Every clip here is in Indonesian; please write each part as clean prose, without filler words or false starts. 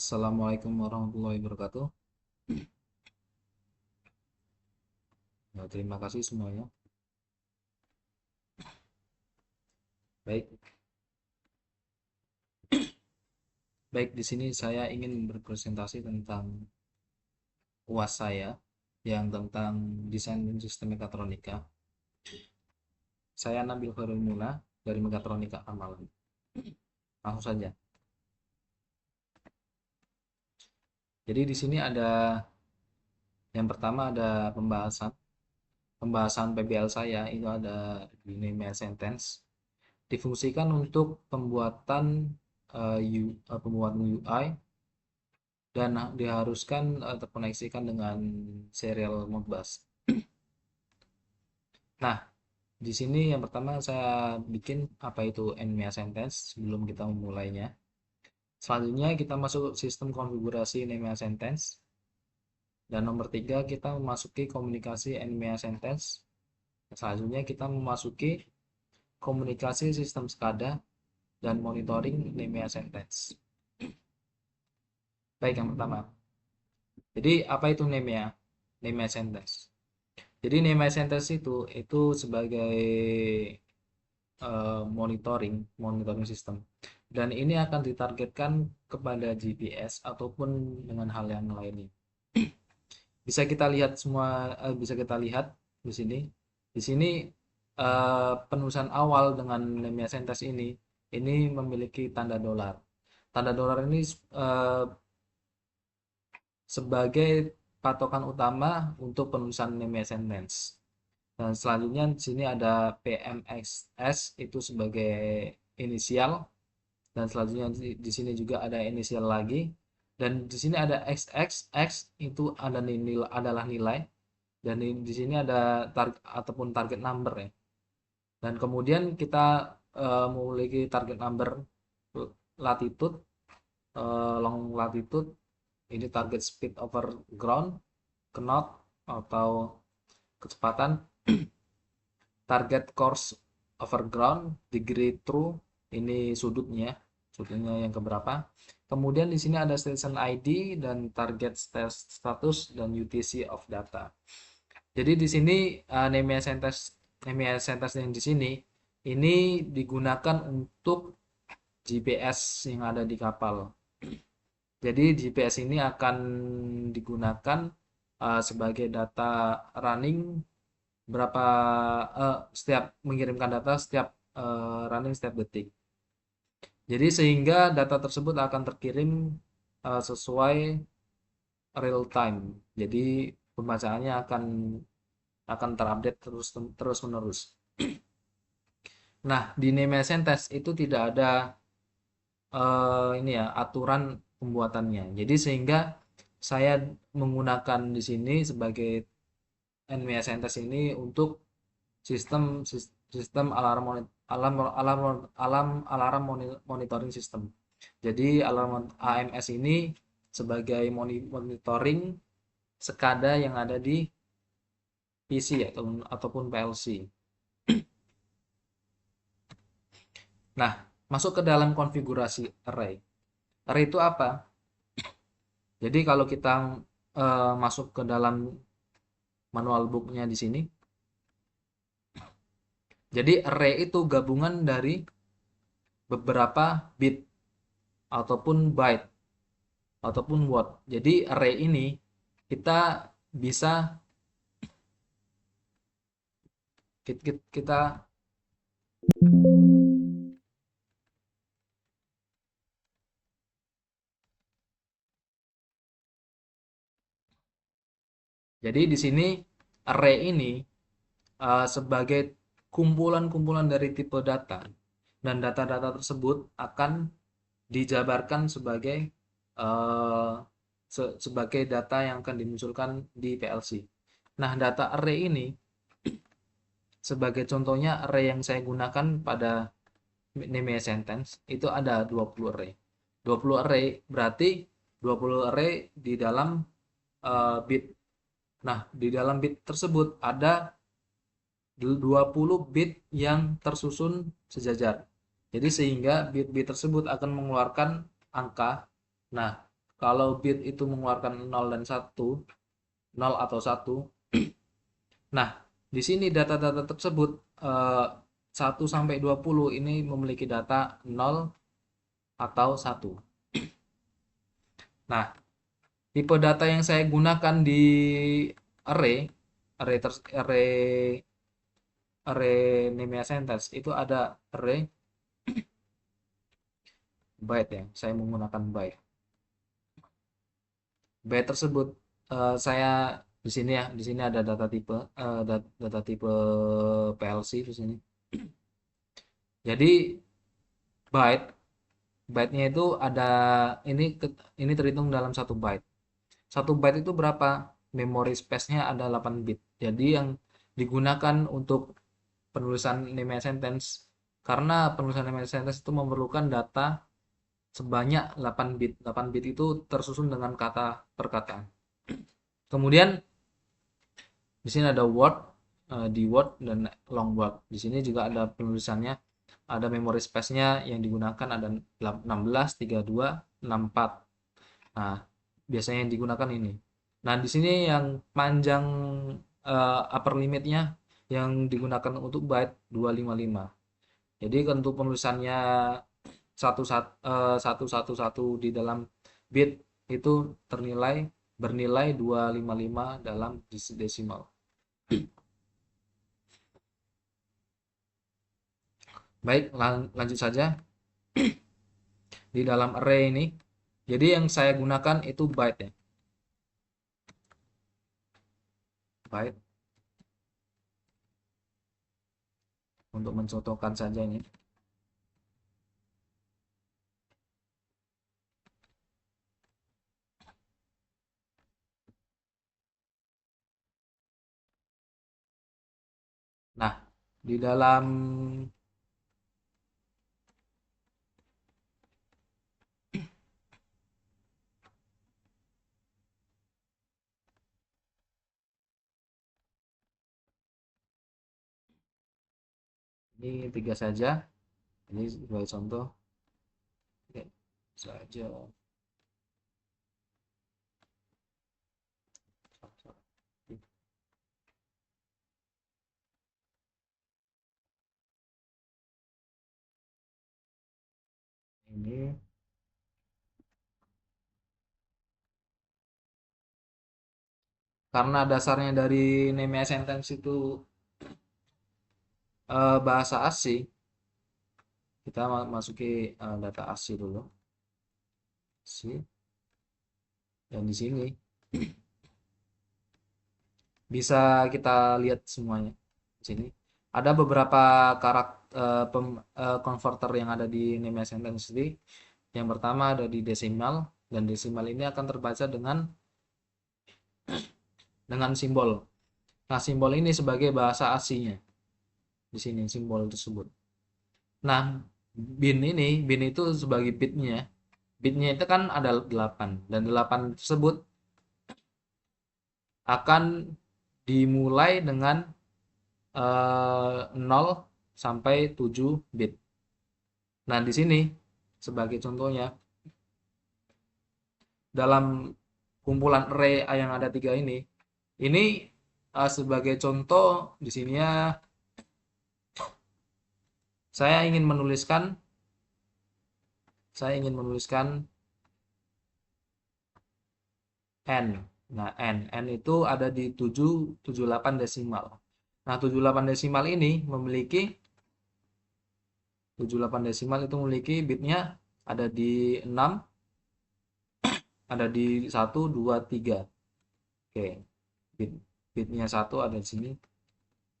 Assalamualaikum warahmatullahi wabarakatuh. Ya, terima kasih semuanya. Baik, baik di sini saya ingin berpresentasi tentang UAS saya yang tentang desain sistem mekatronika. Saya Nabil Khairul Muna dari Mekatronika Amalan. Langsung saja. Jadi di sini ada yang pertama ada pembahasan PBL saya itu ada di name sentence difungsikan untuk pembuatan UI dan diharuskan terkoneksikan dengan serial Modbus. Nah, di sini yang pertama saya bikin apa itu NMEA sentence sebelum kita memulainya. Selanjutnya kita masuk sistem konfigurasi NMEA sentence. Dan nomor tiga kita memasuki komunikasi NMEA sentence. Selanjutnya kita memasuki komunikasi sistem SCADA dan monitoring NMEA sentence. Baik, yang pertama. Jadi apa itu NMEA? NMEA sentence. Jadi NMEA sentence itu sebagai monitoring system, dan ini akan ditargetkan kepada GPS ataupun dengan hal yang lainnya. Bisa kita lihat di sini. Di sini penulisan awal dengan NMEA sentence ini memiliki tanda dolar. Tanda dolar ini sebagai patokan utama untuk penulisan NMEA sentence. Dan selanjutnya di sini ada PMXS itu sebagai inisial, dan selanjutnya di sini juga ada inisial lagi, dan di sini ada XXX itu adalah nilai, dan di sini ada target number ya. Dan kemudian kita memiliki target number latitude, long latitude, ini target speed over ground, knot atau kecepatan, target course over ground, degree true, ini sudutnya yang keberapa. Kemudian di sini ada station ID dan target status dan UTC of data. Jadi di sini NMEA sentence yang di sini ini digunakan untuk GPS yang ada di kapal. Jadi GPS ini akan digunakan sebagai data running setiap mengirimkan data setiap running setiap detik. Jadi sehingga data tersebut akan terkirim sesuai real time. Jadi pembacaannya akan terupdate terus menerus. Nah, di NMEA sentence itu tidak ada aturan pembuatannya. Jadi sehingga saya menggunakan di sini sebagai NMEA sentence ini untuk sistem alarm monitoring system. Jadi alarm AMS ini sebagai monitoring SCADA yang ada di PC ataupun PLC. Nah, masuk ke dalam konfigurasi array. Array itu apa? Jadi kalau kita masuk ke dalam manual booknya di sini, jadi array itu gabungan dari beberapa bit ataupun byte ataupun word. Jadi array ini kita bisa kita jadi di sini array ini sebagai kumpulan-kumpulan dari tipe data, dan data-data tersebut akan dijabarkan sebagai data yang akan dimunculkan di PLC. Nah, data array ini sebagai contohnya array yang saya gunakan pada NMEA sentence itu ada 20 array. 20 array berarti 20 array di dalam bit. Nah, di dalam bit tersebut ada 20 bit yang tersusun sejajar. Jadi sehingga bit-bit tersebut akan mengeluarkan angka. Nah, kalau bit itu mengeluarkan 0 dan 1, 0 atau 1. Nah, di sini data-data tersebut, eh, 1 sampai 20 ini memiliki data 0 atau 1. Nah, tipe data yang saya gunakan di array array array array Nemea sentence itu ada array byte ya. Saya menggunakan byte. Byte tersebut, saya di sini ya, di sini ada data tipe, data tipe PLC di sini. Jadi byte byte-nya itu ada, ini terhitung dalam satu byte. Satu byte itu berapa? Memory space-nya ada 8 bit. Jadi yang digunakan untuk penulisan Nemea sentence, karena penulisan Nemea sentence itu memerlukan data sebanyak 8 bit. 8 bit itu tersusun dengan kata per kata. Kemudian di sini ada word, di word dan long word. Di sini juga ada penulisannya, ada memory space-nya yang digunakan ada 16, 32, 64. Nah, biasanya yang digunakan ini. Nah, di sini yang panjang, upper limitnya yang digunakan untuk byte 255. Jadi untuk penulisannya satu satu satu di dalam bit itu bernilai 255 dalam desimal. Baik, lanjut saja di dalam array ini. Jadi yang saya gunakan itu byte ya. Byte untuk mencontohkan saja ini. Nah, di dalam ini tiga saja. Ini sebagai contoh. Oke, saja. Ini karena dasarnya dari Nemea sentence itu, bahasa asing, kita masuki, data asli dulu. Asli. Dan di sini bisa kita lihat semuanya. Di sini ada beberapa converter yang ada di Nemea sentence ini. Yang pertama ada di desimal, dan desimal ini akan terbaca dengan simbol. Nah, simbol ini sebagai bahasa aslinya. Di sini simbol tersebut. Nah, bin itu sebagai bitnya. Bitnya itu kan ada 8, dan 8 tersebut akan dimulai dengan, 0 sampai 7 bit. Nah, di sini sebagai contohnya, dalam kumpulan array yang ada 3 ini, sebagai contoh di sini ya, saya ingin menuliskan saya ingin menuliskan n. Nah, n itu ada di 778 desimal. Nah, 78 desimal ini memiliki 78 desimal itu memiliki bitnya ada di 6, ada di 1, 2, 3. Oke, bit bitnya 1 ada di sini.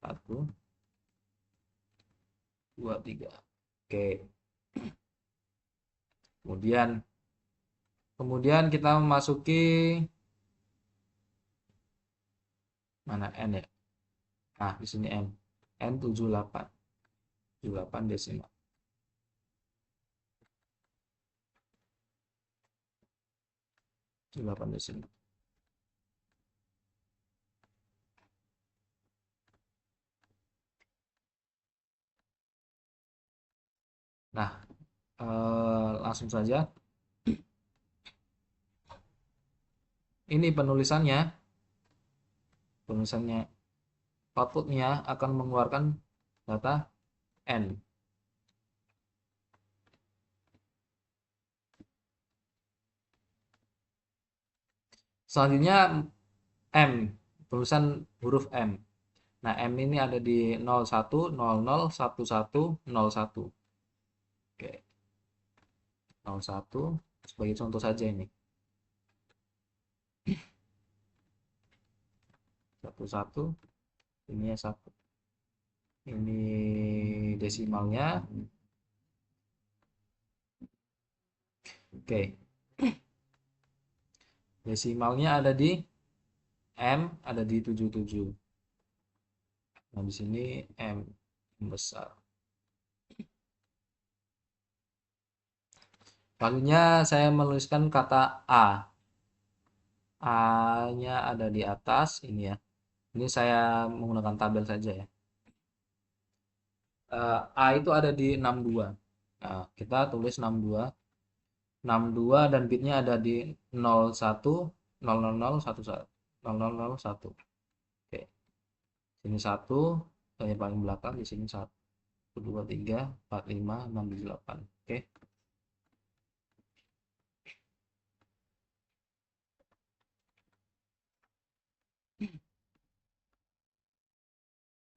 1, 2, 3. Oke. Kemudian kemudian kita memasuki mana n ya? Nah, di sini n. N 78. 78 desimal. 78 desimal. Nah, langsung saja ini penulisannya outputnya akan mengeluarkan data N. Selanjutnya M, tulisan huruf M. Nah, M ini ada di 01, 00, 11, 01. Oke, 01 sebagai contoh saja ini. 11, ini ya 1. Ini desimalnya. Oke. Desimalnya ada di M, ada di 77. Nah, di sini M besar. Lalunya saya menuliskan kata A. A-nya ada di atas ini ya. Ini saya menggunakan tabel saja ya. A itu ada di 62. Nah, kita tulis 62. 62 dan bitnya ada di 01, 000, 11, 000, 1. Oke. Sini 1, yang paling belakang di sini 1, 2, 3, 4, 5, 6, 7, 8. Oke.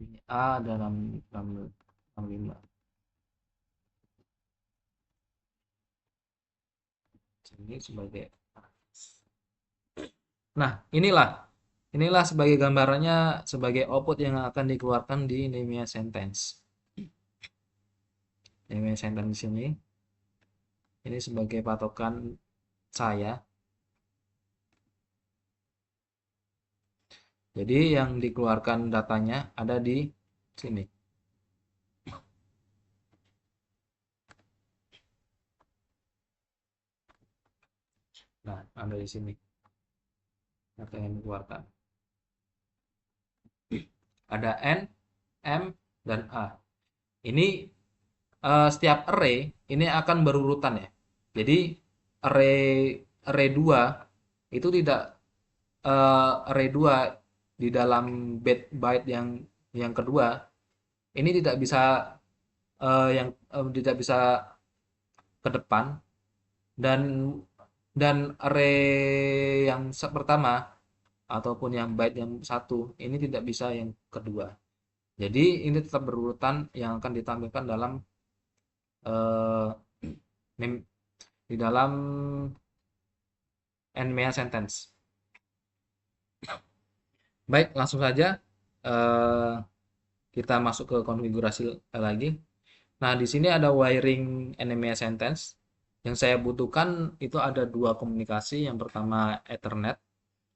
Ini A ada 65. Ini sebagai. Nah, inilah sebagai gambarannya sebagai output yang akan dikeluarkan di Nemea sentence. Nemea sentence di sini. Ini sebagai patokan saya. Jadi yang dikeluarkan datanya ada di sini. Nah, ada di sini. Data yang dikeluarkan. Ada N, M, dan A. Ini setiap array ini akan berurutan ya. Jadi array 2 itu tidak array 2 di dalam byte yang kedua ini tidak bisa yang tidak bisa ke depan, dan array yang pertama ataupun yang byte yang satu ini tidak bisa yang kedua. Jadi ini tetap berurutan yang akan ditampilkan dalam di dalam Nmea sentence. Baik, langsung saja kita masuk ke konfigurasi lagi. Nah, di sini ada wiring Nmea sentence. Yang saya butuhkan itu ada dua komunikasi. Yang pertama Ethernet,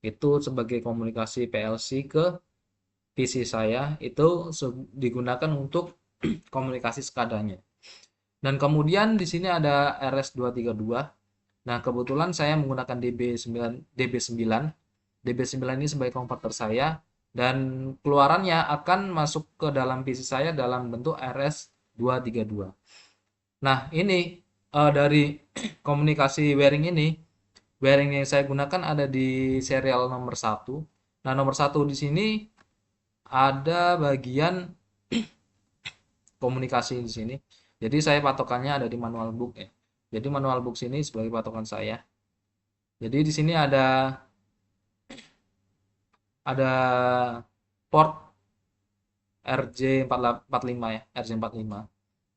itu sebagai komunikasi PLC ke PC saya, itu digunakan untuk komunikasi SCADA-nya. Dan kemudian di sini ada RS232. Nah, kebetulan saya menggunakan DB9. DB9 ini sebagai konverter saya, dan keluarannya akan masuk ke dalam PC saya dalam bentuk RS232. Nah, ini dari komunikasi wiring ini, wiring yang saya gunakan ada di serial nomor 1. Nah, nomor 1 di sini ada bagian komunikasi di sini. Jadi saya patokannya ada di manual book ya. Jadi manual book sini sebagai patokan saya. Jadi di sini ada port RJ45 ya, RJ45.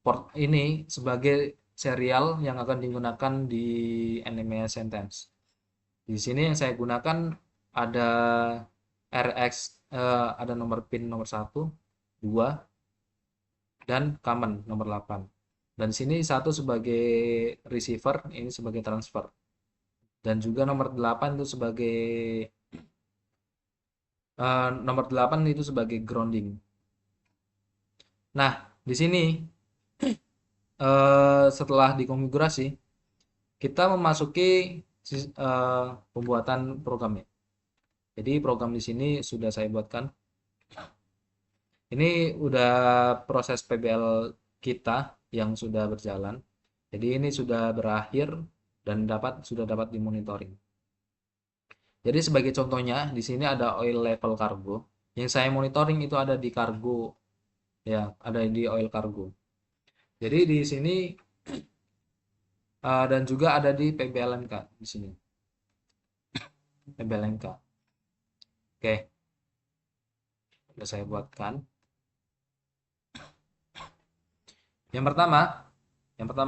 Port ini sebagai serial yang akan digunakan di Nmea sentence. Di sini yang saya gunakan ada RX, ada nomor pin nomor 1, 2, dan common nomor 8. Dan sini 1 sebagai receiver, ini sebagai transfer. Dan juga nomor 8 itu sebagai nomor 8 itu sebagai grounding. Nah, di sini setelah dikonfigurasi, kita memasuki pembuatan programnya. Jadi program di sini sudah saya buatkan. Ini udah proses PBL kita yang sudah berjalan. Jadi ini sudah berakhir dan sudah dapat dimonitoring. Jadi sebagai contohnya di sini ada oil level cargo. Yang saya monitoring itu ada di cargo ya, ada di oil cargo. Jadi di sini dan juga ada di PBLNK di sini. PBLNK. Oke, sudah saya buatkan. Yang pertama,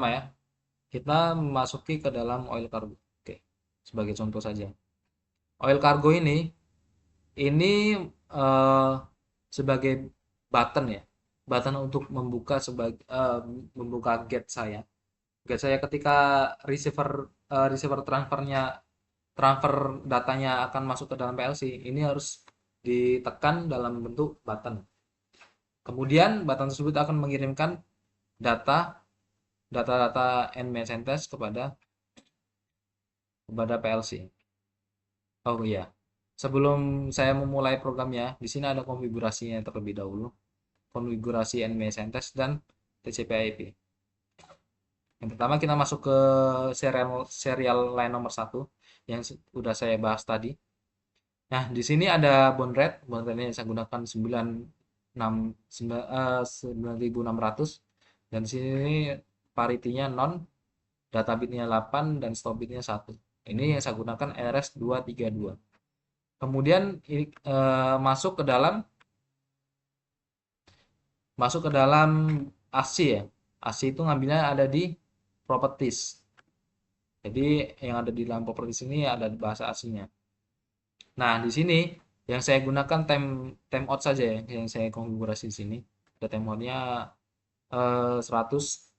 ya, kita memasuki ke dalam oil cargo. Oke, sebagai contoh saja. Oil cargo ini eh, sebagai button ya, button untuk membuka gate saya. Gate saya ketika receiver transfer datanya akan masuk ke dalam PLC, ini harus ditekan dalam bentuk button. Kemudian button tersebut akan mengirimkan data data-data nMessage test kepada PLC. Oh iya, sebelum saya memulai programnya, di sini ada konfigurasinya terlebih dahulu. Konfigurasi nMessage test dan TCP/IP. Yang pertama kita masuk ke serial line nomor 1 yang sudah saya bahas tadi. Nah, di sini ada bond rate. Bond rate yang saya gunakan 9600 dan di sini parity-nya non, data bitnya 8 dan stop bitnya 1. Ini yang saya gunakan RS232. Kemudian ini masuk ke dalam AC ya. AC itu ngambilnya ada di properties. Jadi yang ada di dalam properties ini ada bahasa AC-nya. Nah, di sini yang saya gunakan timeout saja ya, yang saya konfigurasi di sini. Ada timeoutnya 100.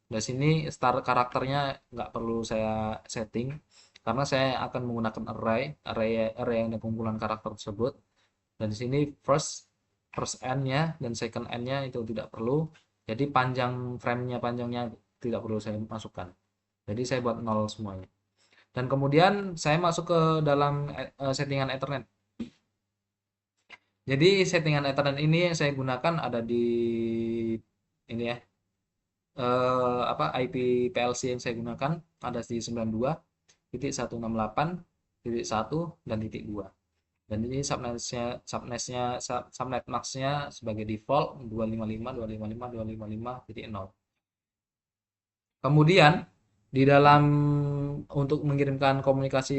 Dan sini start karakternya nggak perlu saya setting karena saya akan menggunakan array yang ada kumpulan karakter tersebut. Dan di sini first n-nya dan second n-nya itu tidak perlu. Jadi panjangnya tidak perlu saya masukkan. Jadi saya buat 0 semuanya. Dan kemudian saya masuk ke dalam settingan Ethernet. Jadi settingan Ethernet ini yang saya gunakan ada di ini ya. IP PLC yang saya gunakan ada di 92.168.1 dan titik 2. Dan ini subnet maxnya sebagai default 255.255.255.0. Kemudian di dalam untuk mengirimkan komunikasi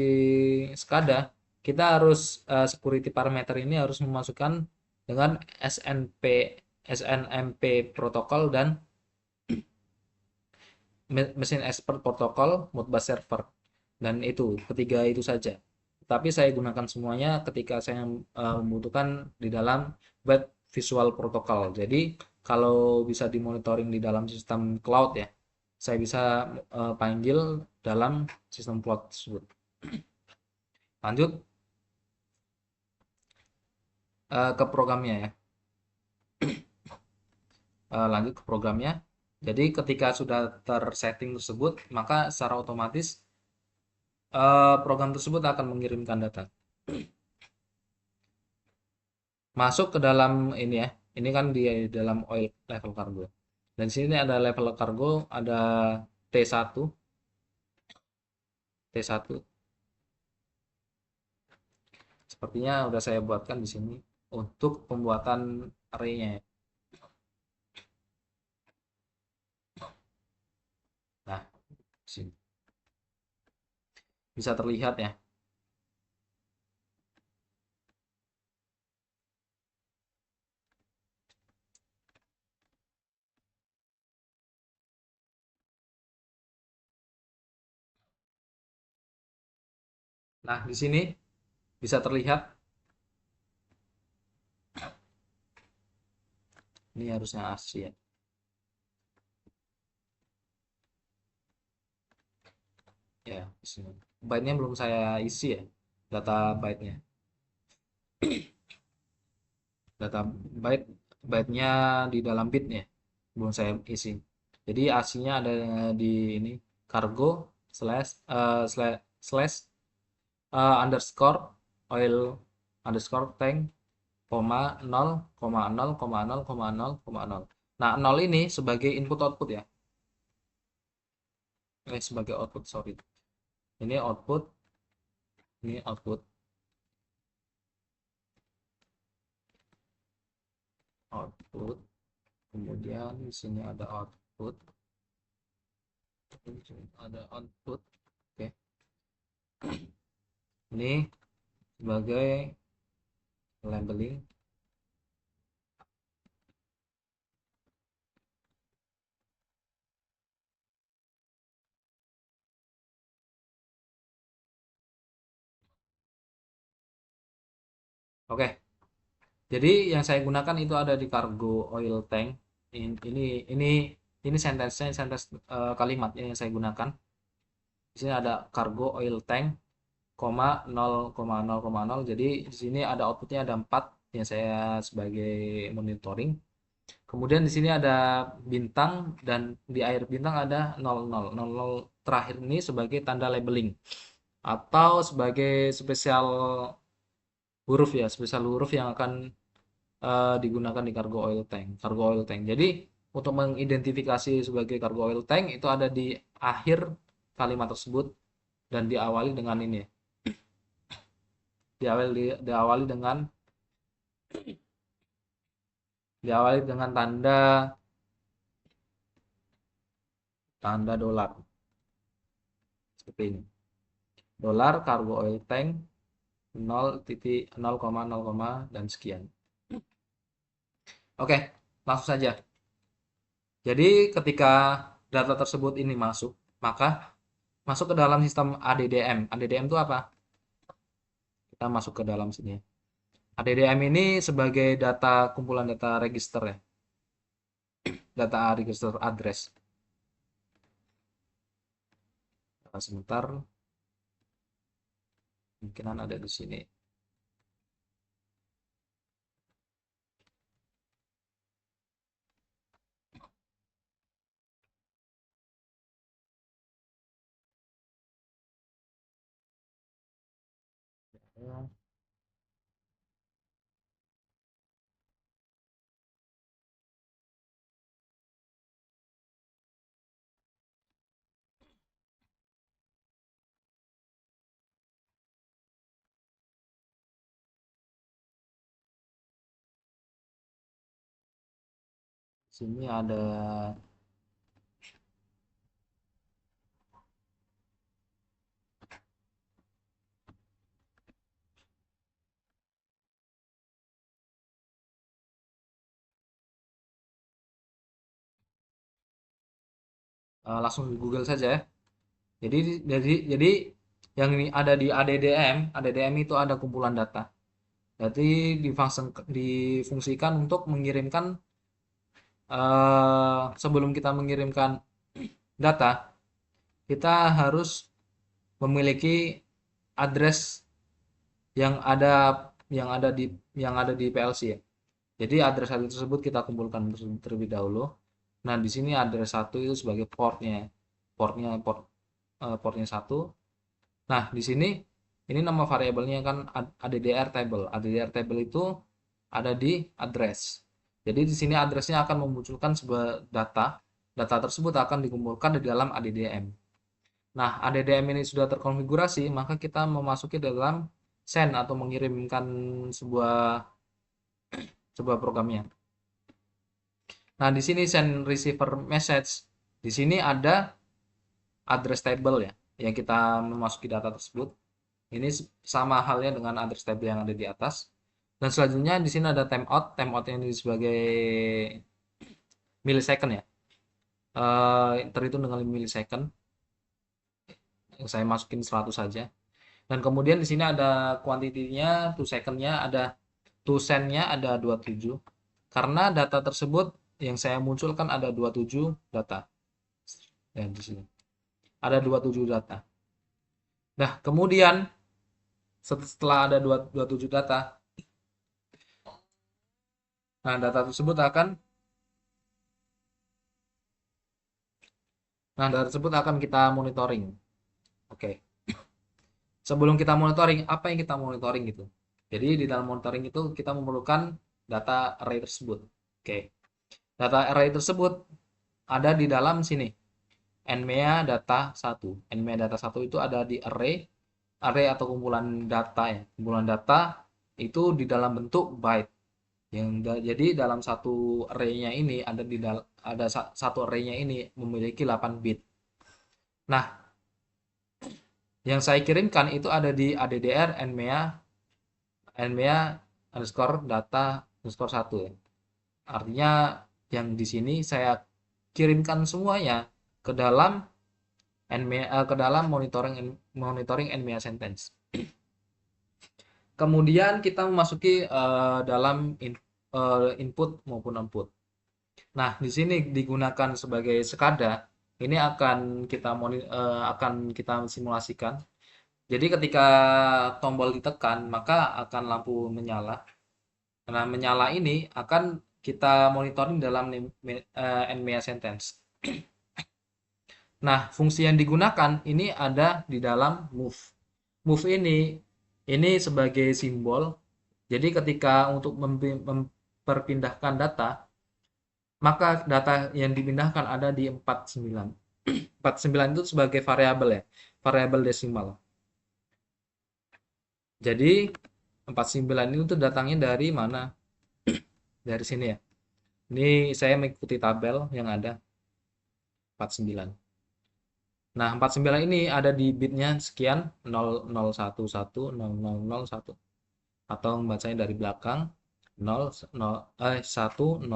SCADA, kita harus security parameter ini harus memasukkan dengan SNMP protokol dan Machine Expert Protocol Modbus Server. Dan itu ketiga itu saja. Tapi saya gunakan semuanya ketika saya membutuhkan di dalam web visual protocol. Jadi kalau bisa dimonitoring di dalam sistem cloud ya, saya bisa panggil dalam sistem cloud tersebut. Lanjut ke programnya ya. Lanjut ke programnya. Jadi ketika sudah tersetting tersebut, maka secara otomatis program tersebut akan mengirimkan data. Masuk ke dalam ini ya. Ini kan di dalam oil level cargo. Dan sini ada level cargo, ada T1. T1. Sepertinya udah saya buatkan di sini untuk pembuatan array-nya ya. Nah, sini. Bisa terlihat ya. Nah, di sini bisa terlihat. Ini harusnya asli ya. Ya, di sini. Byte-nya belum saya isi ya. Data byte-nya. Data byte-nya di dalam bit-nya belum saya isi. Jadi aslinya ada di ini cargo slash underscore oil underscore tank koma 0,0,0,0,0,0. Nah, 0 ini sebagai input output ya. Sebagai output, sorry. Ini output, ini output. output, kemudian di sini ada output, oke. Ini sebagai labeling. Oke, jadi yang saya gunakan itu ada di cargo oil tank. Ini sentence kalimat yang saya gunakan. Di sini ada cargo oil tank, 0,0,0,0. Jadi di sini ada outputnya ada 4 yang saya sebagai monitoring. Kemudian di sini ada bintang dan di akhir bintang ada 00. 00 terakhir ini sebagai tanda labeling atau sebagai spesial huruf ya, spesial huruf yang akan digunakan di cargo oil tank. Cargo oil tank. Jadi untuk mengidentifikasi sebagai cargo oil tank itu ada di akhir kalimat tersebut dan diawali dengan tanda dolar seperti ini. Dolar cargo oil tank 0,0, dan sekian. Oke, langsung saja. Jadi ketika data tersebut ini masuk, maka masuk ke dalam sistem ADDM. ADDM itu apa? Kita masuk ke dalam sini. ADDM ini sebagai kumpulan data register ya. Data register address. Sebentar. Mungkinan ada di sini. Sini ada langsung di Google saja ya. Jadi yang ini ada di ADDM. ADDM itu ada kumpulan data. Jadi difungsikan untuk mengirimkan sebelum kita mengirimkan data, kita harus memiliki address yang ada di PLC ya. Jadi address tersebut kita kumpulkan terlebih dahulu. Nah, di sini address 1 itu sebagai portnya. Portnya 1. Nah, di sini ini nama variabelnya kan addr table. Addr table itu ada di address. Jadi di sini addressnya akan memunculkan sebuah data. Data tersebut akan dikumpulkan di dalam ADDM. Nah, ADDM ini sudah terkonfigurasi, maka kita memasuki dalam send atau mengirimkan sebuah programnya. Nah, di sini send receiver message. Di sini ada address table ya, yang kita memasuki data tersebut. Ini sama halnya dengan address table yang ada di atas. Dan selanjutnya di sini ada timeout. Timeout ini sebagai millisecond ya. Terhitung dengan millisecond. Yang saya masukin 100 saja. Dan kemudian di sini ada kuantitinya, 2 second-nya, ada 2 cent-nya ada 27. Karena data tersebut yang saya munculkan ada 27 data. Ya, di sini. Ada 27 data. Nah, kemudian setelah ada 27 data, nah data tersebut akan kita monitoring. Oke. Sebelum kita monitoring, apa yang kita monitoring gitu. Jadi di dalam monitoring itu kita memerlukan data array tersebut. Oke. Data array tersebut ada di dalam sini. nmea data 1. nmea data 1 itu ada di array atau kumpulan data ya. Kumpulan data itu di dalam bentuk byte. Jadi dalam satu array-nya ini ada satu array-nya ini memiliki 8 bit. Nah, yang saya kirimkan itu ada di addr nmea underscore data underscore 1 ya. Artinya yang di sini saya kirimkan semuanya ke dalam ke dalam monitoring nmea sentence. Kemudian kita memasuki dalam input maupun output. Nah, di sini digunakan sebagai sekada. Ini akan kita simulasikan. Jadi ketika tombol ditekan, maka akan lampu menyala. Nah, menyala ini akan kita monitoring dalam nmea sentence. Nah, fungsi yang digunakan ini ada di dalam move. Move ini sebagai simbol. Jadi ketika untuk memperpindahkan data, maka data yang dipindahkan ada di 49. 49 itu sebagai variabel ya, variabel desimal. Jadi 49 itu datangnya dari mana? Dari sini ya. Ini saya mengikuti tabel yang ada 49. Nah, 49 ini ada di bitnya sekian 00110001 atau membacanya dari belakang 1001100.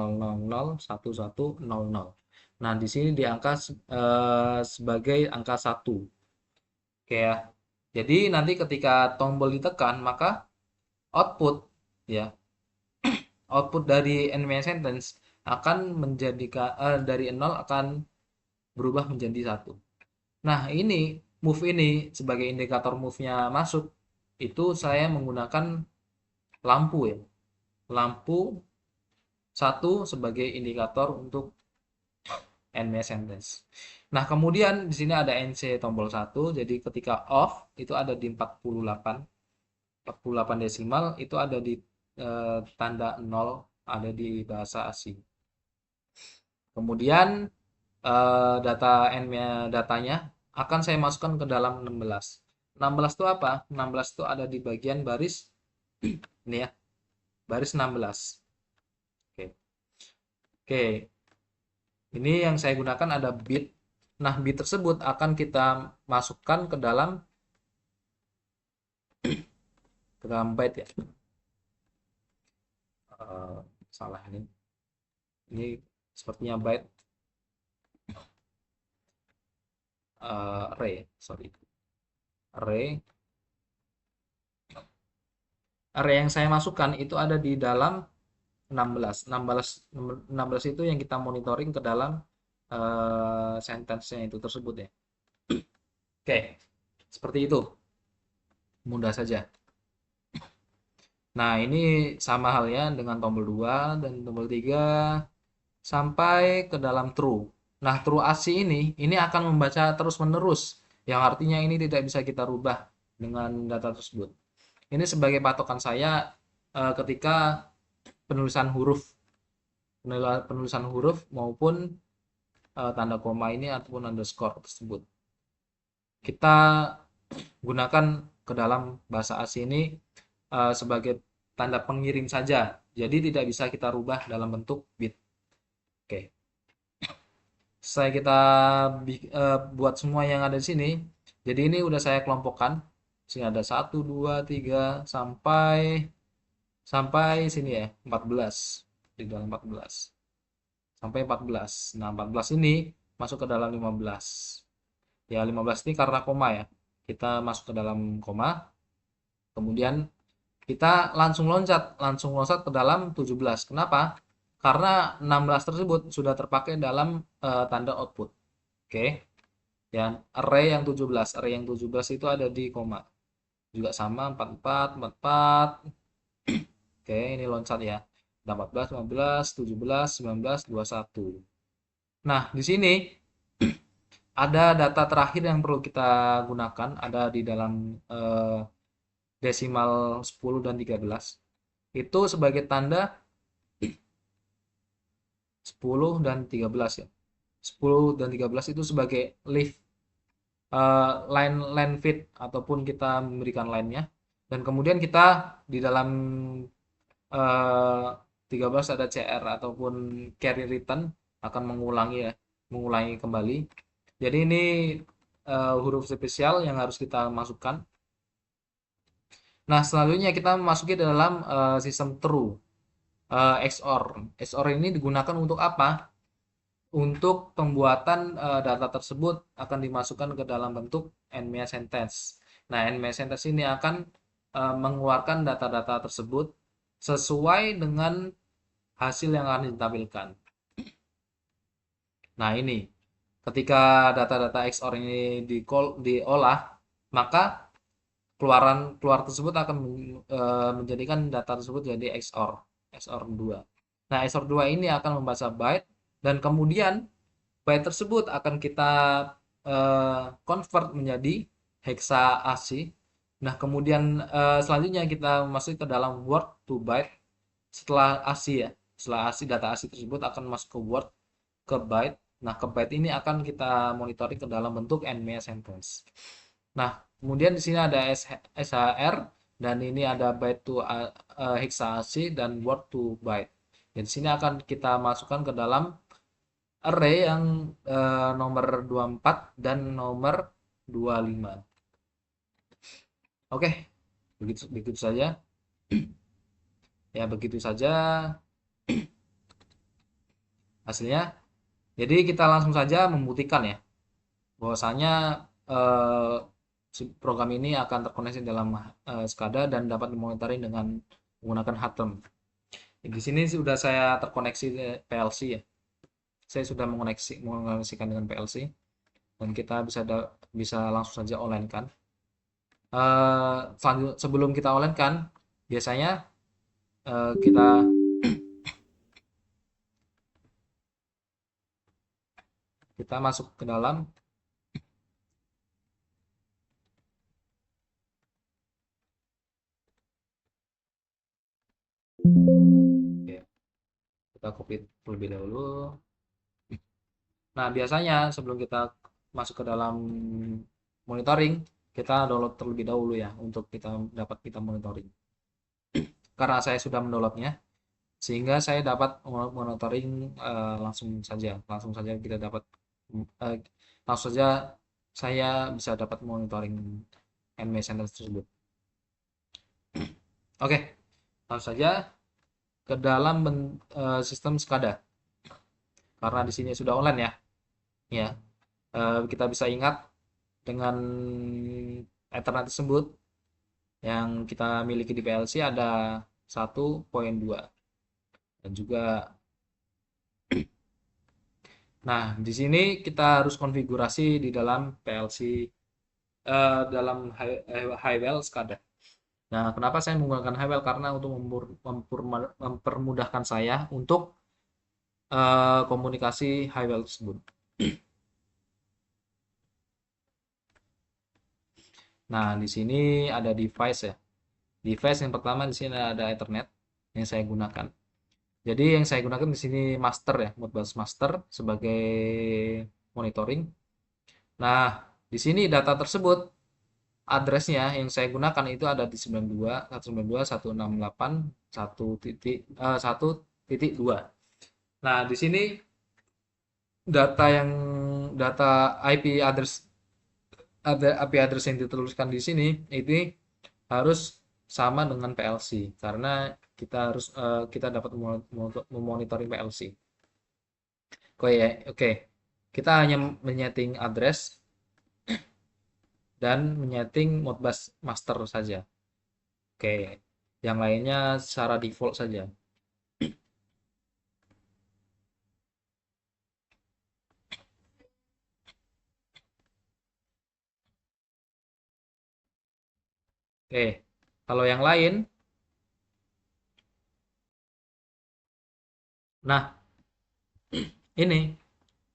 Nah, di sini diangka sebagai angka 1. Oke ya. Jadi nanti ketika tombol ditekan, maka output ya, output dari nmea sentence akan dari 0 akan berubah menjadi 1. Nah, move ini sebagai indikator move-nya masuk, itu saya menggunakan lampu ya. Lampu 1 sebagai indikator untuk nmea sentence. Nah, kemudian di sini ada nc tombol 1, jadi ketika off itu ada di 48. 48 desimal itu ada di tanda 0, ada di bahasa asing. Kemudian datanya akan saya masukkan ke dalam 16. 16 itu apa? 16 itu ada di bagian baris ini ya. Baris 16. Oke. Oke. Ini yang saya gunakan ada bit. Nah, bit tersebut akan kita masukkan ke dalam byte ya. Salah ini. Ini sepertinya byte array, sorry. Array yang saya masukkan itu ada di dalam 16. 16 itu yang kita monitoring ke dalam sentence-nya itu tersebut ya. Oke, seperti itu. Mudah saja. Nah, ini sama halnya dengan tombol 2 dan tombol 3 sampai ke dalam true. Nah, true AC ini akan membaca terus-menerus, yang artinya ini tidak bisa kita rubah dengan data tersebut. Ini sebagai patokan saya ketika penulisan huruf maupun tanda koma ini ataupun underscore tersebut. Kita gunakan ke dalam bahasa AC ini sebagai tanda pengirim saja. Jadi tidak bisa kita rubah dalam bentuk bit. Oke. Kita buat semua yang ada di sini. Jadi ini udah saya kelompokkan. Sini ada 1, 2, 3 sampai sini ya, 14. Di dalam 14. Sampai 14. Nah, 14 ini masuk ke dalam 15. Ya, 15 ini karena koma ya. Kita masuk ke dalam koma. Kemudian kita langsung loncat ke dalam 17. Kenapa? Karena 16 tersebut sudah terpakai dalam tanda output. Oke. Ya, array yang 17 itu ada di koma. Juga sama 44, 44. Oke, ini loncat ya. 14, 15, 17, 19, 21. Nah, di sini ada data terakhir yang perlu kita gunakan, ada di dalam desimal 10 dan 13. Itu sebagai tanda 10 dan 13 ya. 10 dan 13 itu sebagai line feed ataupun kita memberikan line-nya. Dan kemudian kita di dalam 13 ada CR ataupun carry return, akan mengulangi ya, mengulangi kembali. Jadi ini huruf spesial yang harus kita masukkan. Nah, selanjutnya kita memasuki dalam sistem true, XOR. XOR ini digunakan untuk apa? Untuk pembuatan data tersebut akan dimasukkan ke dalam bentuk NMEA sentence. Nah, NMEA sentence ini akan mengeluarkan data-data tersebut sesuai dengan hasil yang akan ditampilkan. Nah, ini ketika data-data XOR ini diolah, maka keluar tersebut akan menjadikan data tersebut jadi XOR 2. Nah, XOR 2 ini akan membaca byte, dan kemudian byte tersebut akan kita convert menjadi hexa ASCII. Nah, kemudian selanjutnya kita masuk ke dalam word to byte setelah ASCII ya. Setelah ASCII, data ASCII tersebut akan masuk ke word, ke byte. Nah, ke byte ini akan kita monitoring ke dalam bentuk NMEA sentence. Nah, kemudian di sini ada SHR, dan ini ada byte to hexa dan word to byte. Dan di sini akan kita masukkan ke dalam array yang nomor 24 dan nomor 25. Oke, begitu begitu saja. Ya, begitu saja hasilnya. Jadi kita langsung saja membuktikan ya bahwasanya eh, program ini akan terkoneksi dalam SCADA dan dapat dimonitoring dengan menggunakan HATEM. Di sini sudah saya terkoneksi PLC ya. Saya sudah mengoneksikan dengan PLC, dan kita bisa langsung saja online kan. Sebelum kita online kan, biasanya kita masuk ke dalam. Oke, kita copy terlebih dahulu. Nah, biasanya sebelum kita masuk ke dalam monitoring, kita download terlebih dahulu ya, untuk kita monitoring. Karena saya sudah mendownloadnya, sehingga saya dapat monitoring langsung saja kita dapat eh, langsung saja saya bisa dapat monitoring NMEA sentence tersebut. Oke, langsung saja ke dalam sistem SCADA. Karena di sini sudah online ya. Ya, kita bisa ingat dengan Ethernet tersebut yang kita miliki di PLC ada 1.2 dan juga. Nah, di sini kita harus konfigurasi di dalam PLC, dalam Highwell SCADA. Nah, kenapa saya menggunakan Highwell? Karena untuk mempermudahkan saya untuk komunikasi Highwell tersebut. Nah, di sini ada device ya. Device yang pertama di sini ada Ethernet yang saya gunakan. Jadi yang saya gunakan di sini master ya, Modbus master sebagai monitoring. Nah, di sini data tersebut, addressnya yang saya gunakan itu ada di 92.168.1.2. Nah, di sini data yang data IP address ada IP address yang dituliskan di sini ini harus sama dengan PLC, karena kita dapat memonitoring PLC. Oke ya, oke. Kita hanya menyeting address dan menyeting Modbus master saja. Oke, yang lainnya secara default saja. Oke, kalau yang lain, nah ini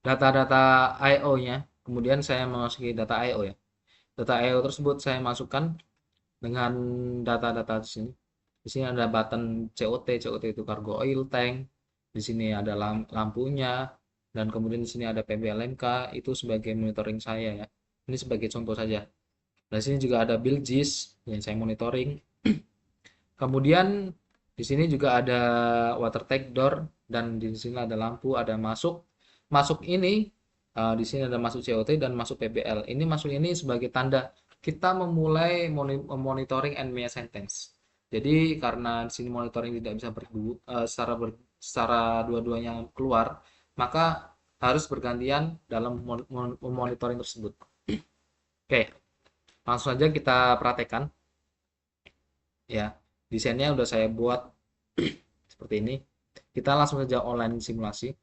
data-data I/O-nya. Kemudian saya memasuki data I/O ya. Data I/O tersebut saya masukkan dengan data-data di sini. Di sini ada button COT, COT itu cargo oil tank. Di sini ada lampunya, dan kemudian di sini ada PBLMK, itu sebagai monitoring saya ya. Ini sebagai contoh saja. Di sini juga ada build GIS yang saya monitoring. Kemudian Di sini juga ada water tank door dan di sini ada lampu, ada masuk. Masuk ini di sini ada masuk COT dan masuk PBL. Ini masuk ini sebagai tanda kita memulai monitoring NMEA sentence. Jadi karena di sini monitoring tidak bisa secara dua-duanya keluar, maka harus bergantian dalam monitoring tersebut. Oke, langsung saja kita praktekkan ya. Desainnya udah saya buat seperti ini. Kita langsung saja online simulasi.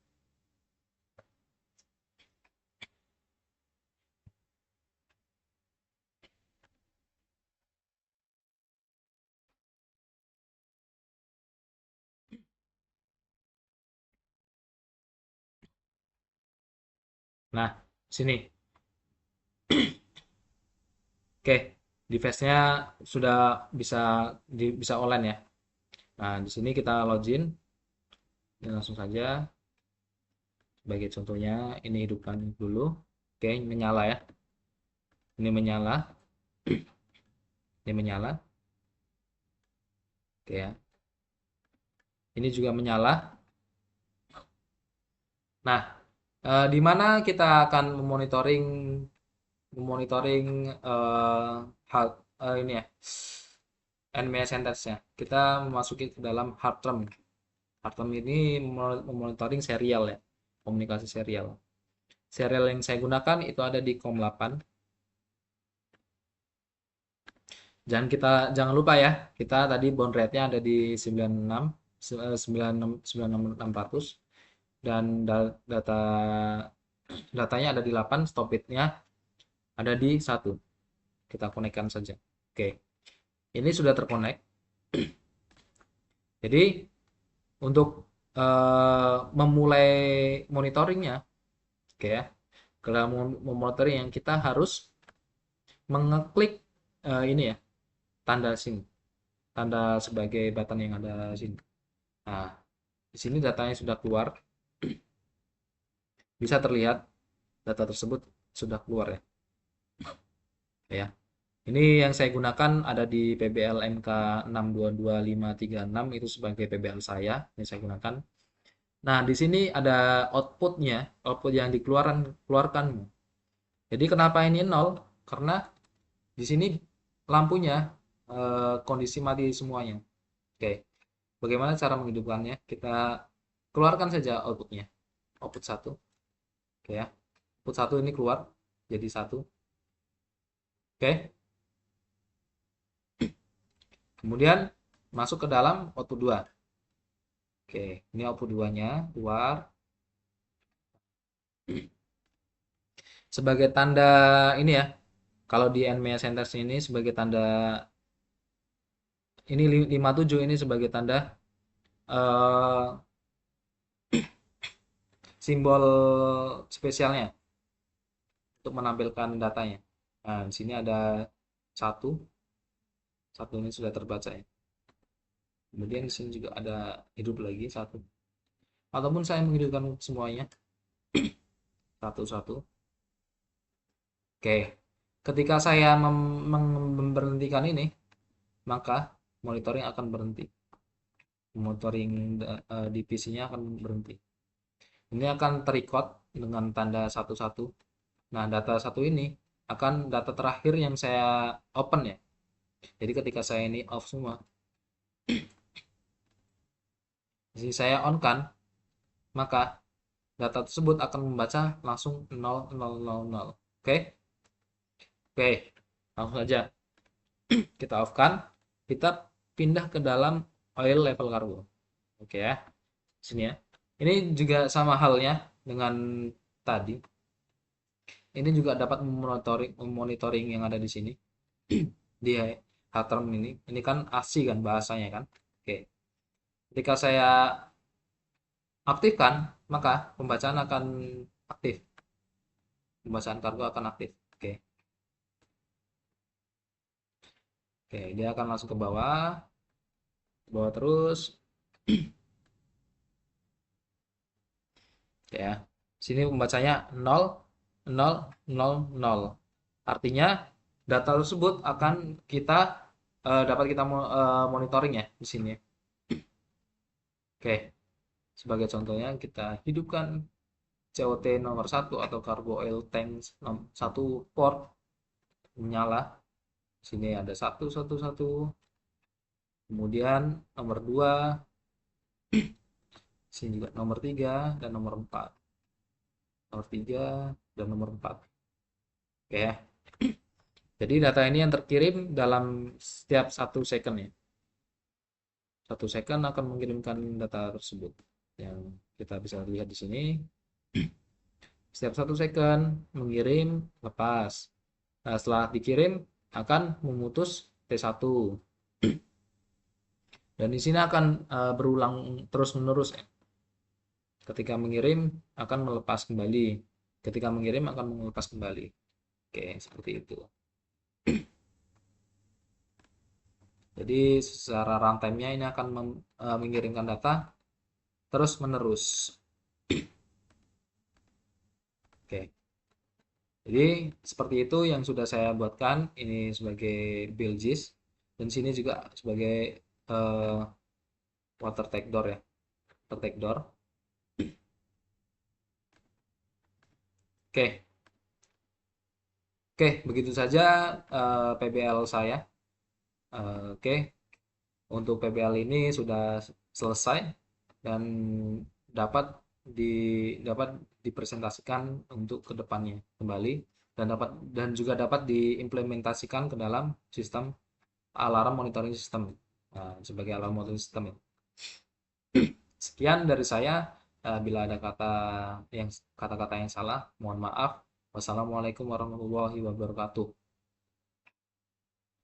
Nah, sini. Oke, device-nya sudah bisa bisa online ya. Nah, di sini kita login. Ini langsung saja. Sebagai contohnya, ini hidupkan dulu. Oke, menyala ya. Ini menyala. Ini menyala. Oke ya. Ini juga menyala. Nah, di mana kita akan memonitoring hal ini ya, NMEA sentence-nya. Kita memasuki ke dalam hard term. Hard term ini memonitoring serial ya, komunikasi serial. Serial yang saya gunakan itu ada di COM8. Jangan lupa ya, kita tadi bond rate-nya ada di 96 96600 dan datanya ada di 8, stop bit-nya ada di 1. Kita konekkan saja. Oke. Ini sudah terkonek. Jadi untuk memulai monitoringnya, oke ya. Kalau monitoring yang kita harus mengeklik ini ya, tanda sini, tanda sebagai button yang ada sini. Nah, di sini datanya sudah keluar, bisa terlihat data tersebut sudah keluar ya. Ya, ini yang saya gunakan ada di PBL MK 622536 itu sebagai PBL saya yang saya gunakan. Nah, di sini ada outputnya, output yang dikeluarkan. Jadi kenapa ini nol? Karena di sini lampunya kondisi mati semuanya. Oke, bagaimana cara menghidupkannya? Kita keluarkan saja outputnya. Output 1. Oke ya. Output 1 ini keluar jadi 1. Oke. Kemudian masuk ke dalam output 2. Oke, ini output 2-nya keluar. Sebagai tanda ini ya. Kalau di NMEA sentence ini sebagai tanda ini 57 ini sebagai tanda eh, simbol spesialnya untuk menampilkan datanya. Nah, di sini ada satu, satu ini sudah terbaca ya. Kemudian di sini juga ada hidup lagi satu. Ataupun saya menghidupkan semuanya satu-satu. Oke, ketika saya memberhentikan ini, maka monitoring akan berhenti. Monitoring di PC-nya akan berhenti. Ini akan terrecord dengan tanda satu-satu. Nah, data satu ini akan data terakhir yang saya open ya. Jadi ketika saya ini off semua, jadi saya on kan, maka data tersebut akan membaca langsung 0000. Oke? Oke, langsung saja kita off kan, kita pindah ke dalam oil level cargo. Oke ya, sini ya. Ini juga sama halnya dengan tadi. Ini juga dapat memonitoring yang ada di sini. Di term ini. Ini kan ASI kan bahasanya kan. Oke. Ketika saya aktifkan, maka pembacaan akan aktif. Pembacaan kargo akan aktif. Oke. Oke, dia akan langsung ke bawah. Ke bawah terus. Ya. Sini pembacanya 0 0 0 0. Artinya data tersebut akan kita dapat kita monitoring ya di sini. Oke, sebagai contohnya kita hidupkan COT nomor satu atau cargo oil tank satu port menyala. Sini ada satu satu satu. Kemudian nomor 2, sini juga nomor 3 dan nomor 4. Nomor 3 dan nomor 4. Oke ya. Jadi data ini yang terkirim dalam setiap 1 second ya. 1 second akan mengirimkan data tersebut. Yang kita bisa lihat di sini. Setiap 1 second mengirim, lepas. Nah, setelah dikirim akan memutus T1. Dan di sini akan berulang terus-menerus ya. Ketika mengirim akan melepas kembali. Ketika mengirim akan melepas kembali. Oke, seperti itu. Jadi secara runtime-nya ini akan mengirimkan data terus-menerus. Oke. Jadi seperti itu yang sudah saya buatkan. Ini sebagai build gist. Dan sini juga sebagai uh, water take door ya. Water take door. Oke. Oke, begitu saja PBL saya. Oke, untuk PBL ini sudah selesai dan dapat dapat dipresentasikan untuk kedepannya kembali dan juga dapat diimplementasikan ke dalam sistem alarm monitoring system, sebagai alarm monitoring system. Sekian dari saya. Bila ada kata-kata yang salah, mohon maaf. Wassalamualaikum warahmatullahi wabarakatuh.